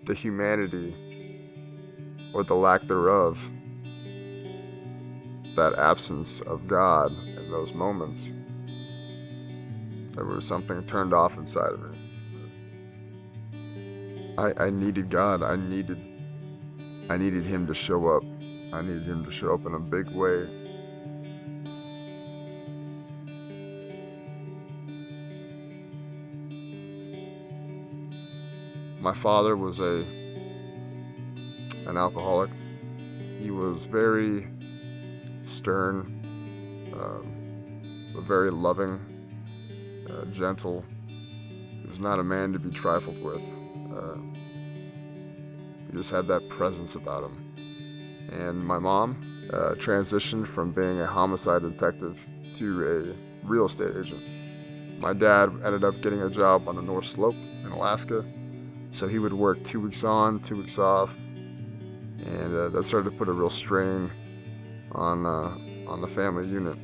the humanity or the lack thereof, that absence of God in those moments, there was something turned off inside of me. I needed God. I needed him to show up. I needed him to show up in a big way. My father was an alcoholic. He was very stern, but very loving, gentle. He was not a man to be trifled with. He just had that presence about him. And my mom transitioned from being a homicide detective to a real estate agent. My dad ended up getting a job on the North Slope in Alaska, so he would work 2 weeks on, 2 weeks off, and that started to put a real strain on the family unit.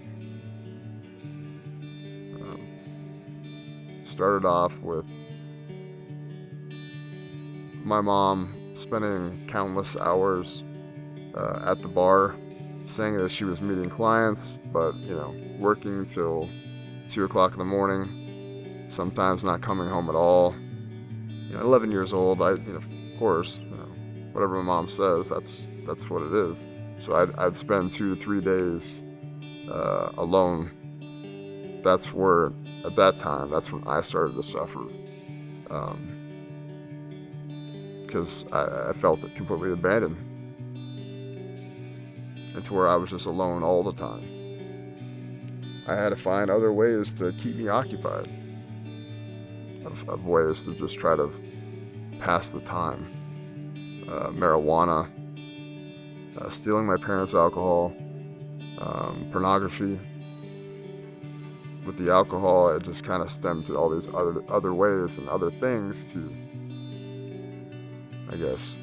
Started off with my mom spending countless hours at the bar, saying that she was meeting clients, but working until 2 o'clock in the morning, sometimes not coming home at all. 11 years old, of course, whatever my mom says, that's what it is. So I'd spend 2 to 3 days alone. That's where, at that time, that's when I started to suffer, because I felt completely abandoned, and to where I was just alone all the time. I had to find other ways to keep me occupied, of ways to just try to pass the time. Marijuana, stealing my parents' alcohol, pornography. With the alcohol, it just kind of stemmed to all these other ways and other things to, I guess,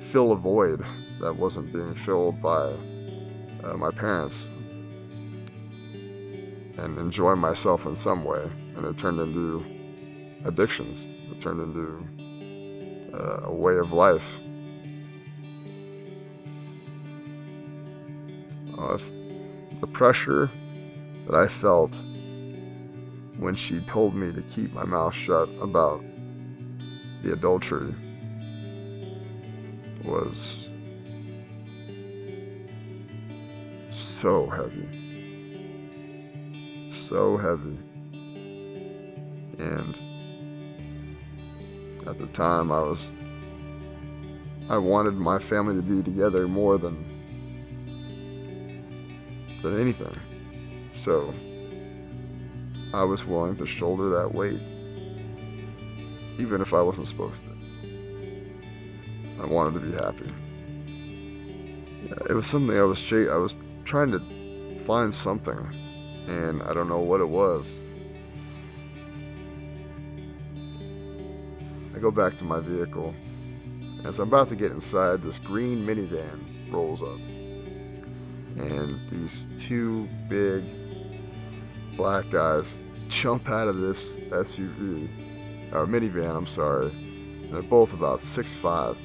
fill a void that wasn't being filled by my parents, and enjoy myself in some way. And it turned into addictions. It turned into a way of life. The pressure that I felt when she told me to keep my mouth shut about the adultery was so heavy. So heavy. And at the time, I wanted my family to be together more than anything. So I was willing to shoulder that weight, even if I wasn't supposed to. I wanted to be happy. It was something I was trying to find something, and I don't know what it was. I go back to my vehicle. As I'm about to get inside, this green minivan rolls up, and these 2 big black guys jump out of this SUV, or minivan, I'm sorry, and they're both about 6'5",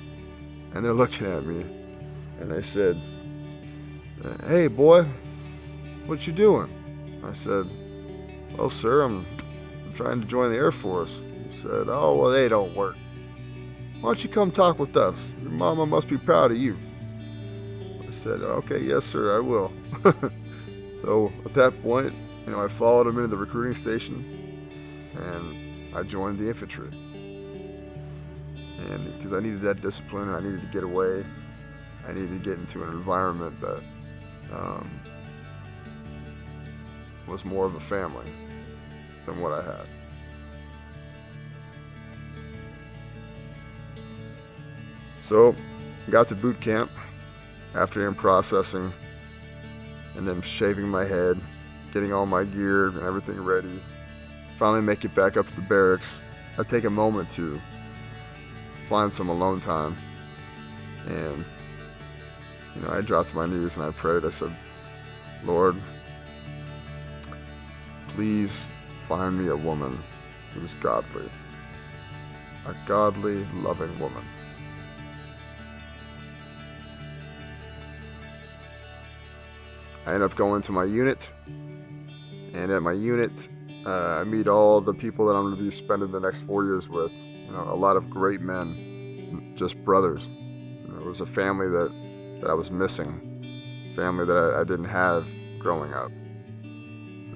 and they're looking at me, and they said, "Hey boy, what you doing?" I said, "Well sir, I'm trying to join the Air Force." He said, "Oh, well they don't work. Why don't you come talk with us? Your mama must be proud of you." I said, "Okay, yes sir, I will." So at that point, I followed him into the recruiting station, and I joined the infantry. And because I needed that discipline, I needed to get away. I needed to get into an environment that was more of a family than what I had. So, got to boot camp after in processing, and then shaving my head, getting all my gear and everything ready. Finally make it back up to the barracks. I take a moment to find some alone time, and I dropped to my knees and I prayed. I said, "Lord, please find me a woman who's godly. a godly, loving woman. I end up going to my unit, and at my unit, I meet all the people that I'm going to be spending the next 4 years with. A lot of great men, just brothers. It was a family that I was missing, family that I didn't have growing up.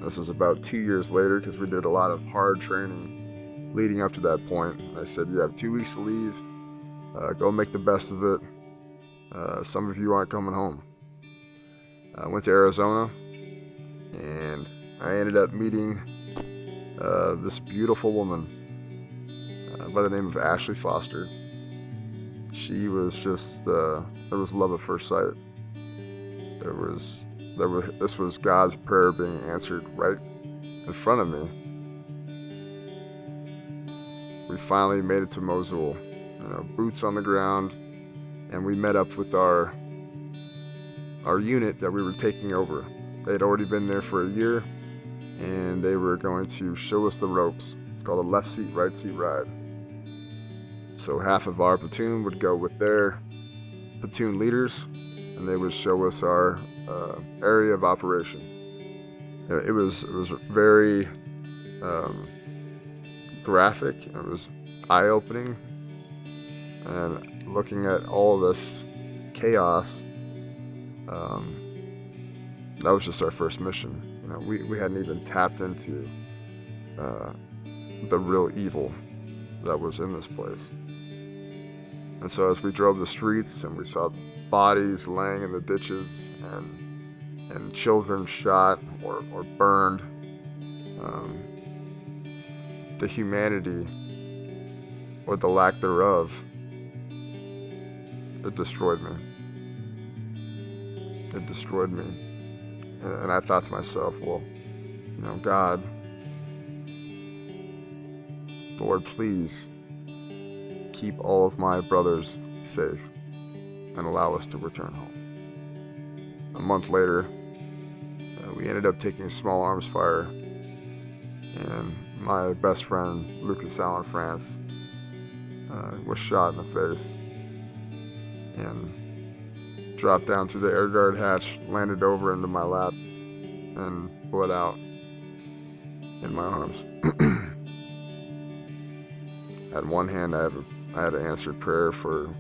This was about 2 years later, because we did a lot of hard training leading up to that point. I said, you have 2 weeks to leave, go make the best of it. Some of you aren't coming home. I went to Arizona, and I ended up meeting this beautiful woman by the name of Ashley Foster. She was just, there was love at first sight. This was God's prayer being answered right in front of me. We finally made it to Mosul, boots on the ground, and we met up with our unit that we were taking over. They'd already been there for a year, and they were going to show us the ropes. It's called a left seat, right seat ride. So half of our platoon would go with their platoon leaders, and they would show us our area of operation. It was very graphic. It was eye-opening, and looking at all this chaos. That was just our first mission. We hadn't even tapped into the real evil that was in this place. And so as we drove the streets and we saw bodies laying in the ditches and children shot or burned, the humanity or the lack thereof, it destroyed me. It destroyed me. And I thought to myself, well, God, Lord, please keep all of my brothers safe and allow us to return home. A month later, we ended up taking a small arms fire, and my best friend, Lucas Allen France, was shot in the face and dropped down through the air guard hatch, landed over into my lap, and bled out in my arms. At one hand, I had an answered prayer for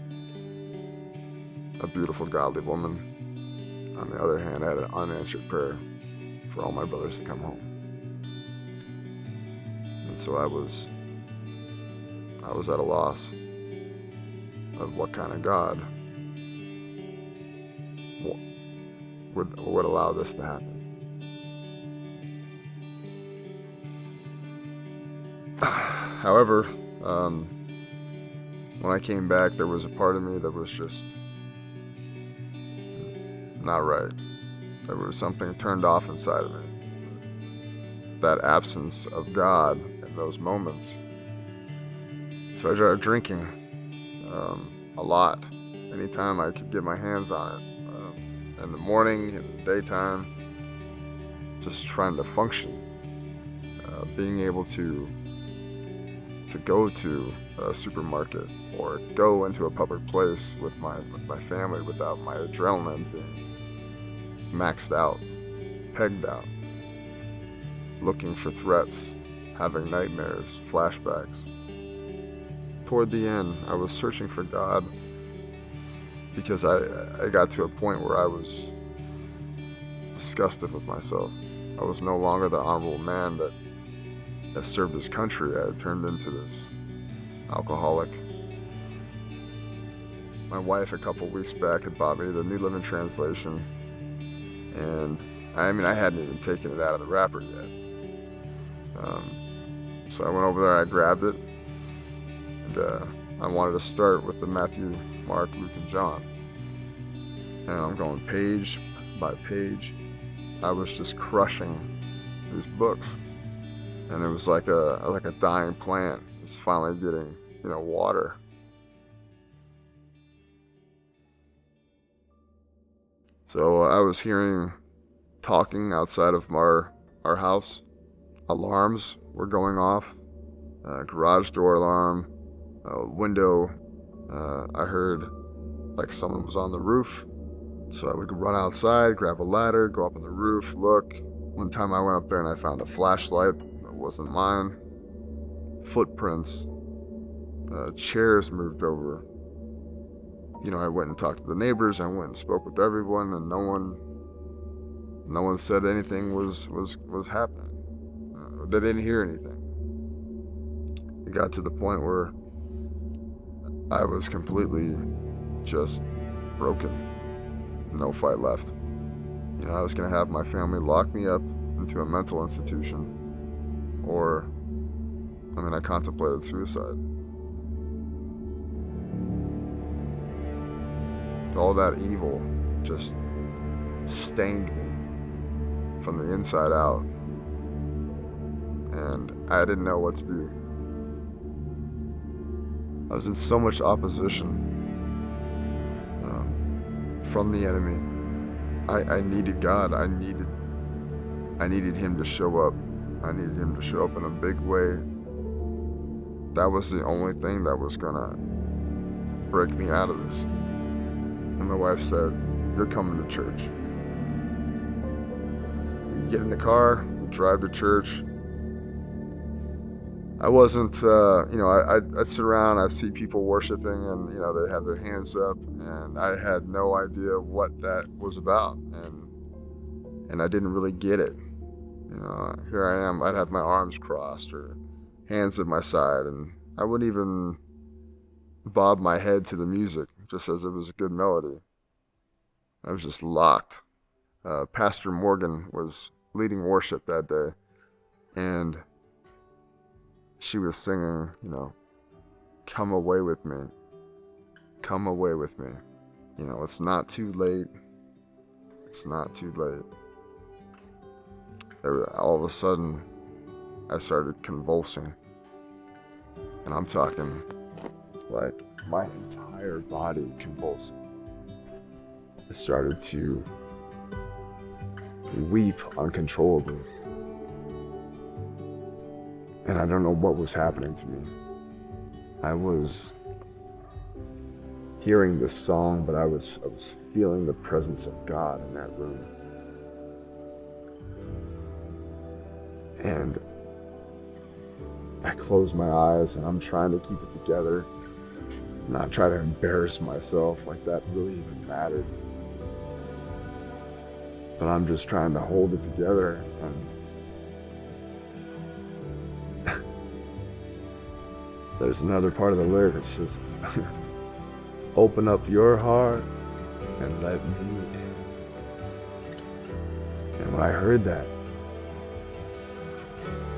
a beautiful, godly woman. On the other hand, I had an unanswered prayer for all my brothers to come home. And so I was at a loss of what kind of God would allow this to happen. However, when I came back, there was a part of me that was just not right. There was something turned off inside of me. That absence of God in those moments. So I started drinking a lot. Anytime I could get my hands on it. In the morning, in the daytime, just trying to function. Being able to go to a supermarket or go into a public place with my family without my adrenaline being maxed out, pegged out, looking for threats, having nightmares, flashbacks. Toward the end, I was searching for God because I got to a point where I was disgusted with myself. I was no longer the honorable man that served his country. I had turned into this alcoholic. My wife, a couple weeks back, had bought me the New Living Translation, and I hadn't even taken it out of the wrapper yet. So I went over there, I grabbed it, and I wanted to start with the Matthew, Mark, Luke, and John. And I'm going page by page. I was just crushing these books. And it was like a dying plant. It's finally getting, water. So I was hearing talking outside of our house. Alarms were going off. Garage door alarm, window, I heard like someone was on the roof. So I would run outside, grab a ladder, go up on the roof, look. One time I went up there and I found a flashlight that wasn't mine. Footprints, chairs moved over. I went and talked to the neighbors. I went and spoke with everyone, and no one said anything was happening. They didn't hear anything. It got to the point where I was completely just broken. No fight left. I was gonna have my family lock me up into a mental institution, or, I contemplated suicide. All that evil just stained me from the inside out, and I didn't know what to do. I was in so much opposition from the enemy. I needed God. I needed him to show up. I needed him to show up in a big way. That was the only thing that was gonna break me out of this. And my wife said, "You're coming to church." We get in the car, we drive to church. I wasn't, I'd sit around, I'd see people worshiping, and, they have their hands up, and I had no idea what that was about, and I didn't really get it. Here I am, I'd have my arms crossed or hands at my side, and I wouldn't even bob my head to the music, just as it was a good melody. I was just locked. Pastor Morgan was leading worship that day, and she was singing, "Come away with me, come away with me. It's not too late, it's not too late." All of a sudden, I started convulsing. And I'm talking like my entire body convulsing. I started to weep uncontrollably. And I don't know what was happening to me. I was hearing this song, but I was feeling the presence of God in that room. And I closed my eyes, and I'm trying to keep it together, not try to embarrass myself like that really even mattered. But I'm just trying to hold it together, and there's another part of the lyric that says, "Open up your heart and let me in." And when I heard that,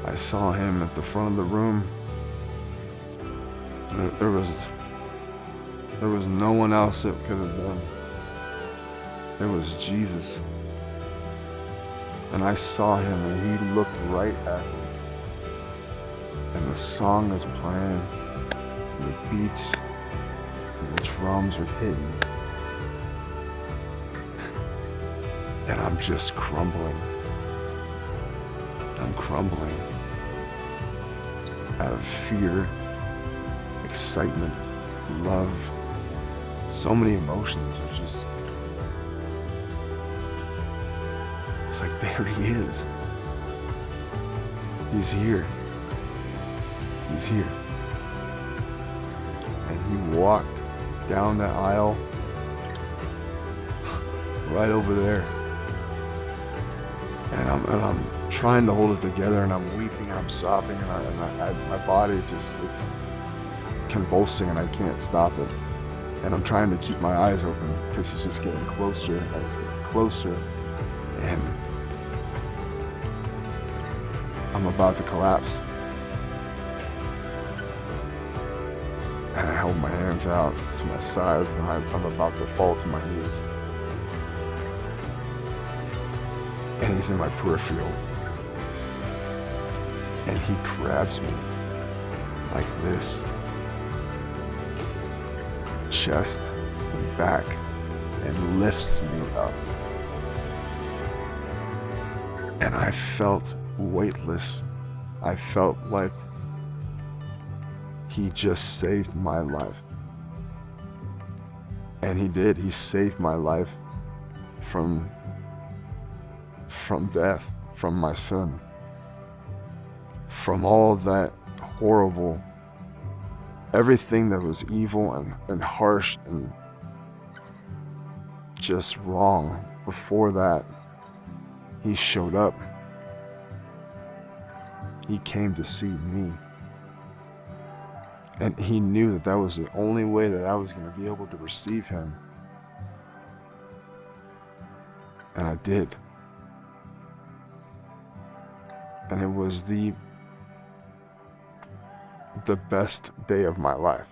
I saw him at the front of the room. There was no one else it could have been. It was Jesus. And I saw him, and he looked right at me. And the song is playing, and the beats and the drums are hitting. And I'm just crumbling. I'm crumbling out of fear, excitement, love. So many emotions are just, it's like, there he is. He's here. He's here. And he walked down that aisle right over there. And I'm trying to hold it together, and I'm weeping, and I'm sobbing, and my body just, it's convulsing, and I can't stop it. And I'm trying to keep my eyes open because he's just getting closer, and he's getting closer, and I'm about to collapse. And I held my hands out to my sides, and I'm about to fall to my knees. And he's in my peripheral. And he grabs me like this, chest and back, and lifts me up. And I felt weightless. I felt like He just saved my life. And he did. He saved my life from death, from my sin, from all that horrible, everything that was evil and harsh and just wrong. Before that, he showed up. He came to see me. And he knew that that was the only way that I was going to be able to receive him. And I did. And it was the best day of my life.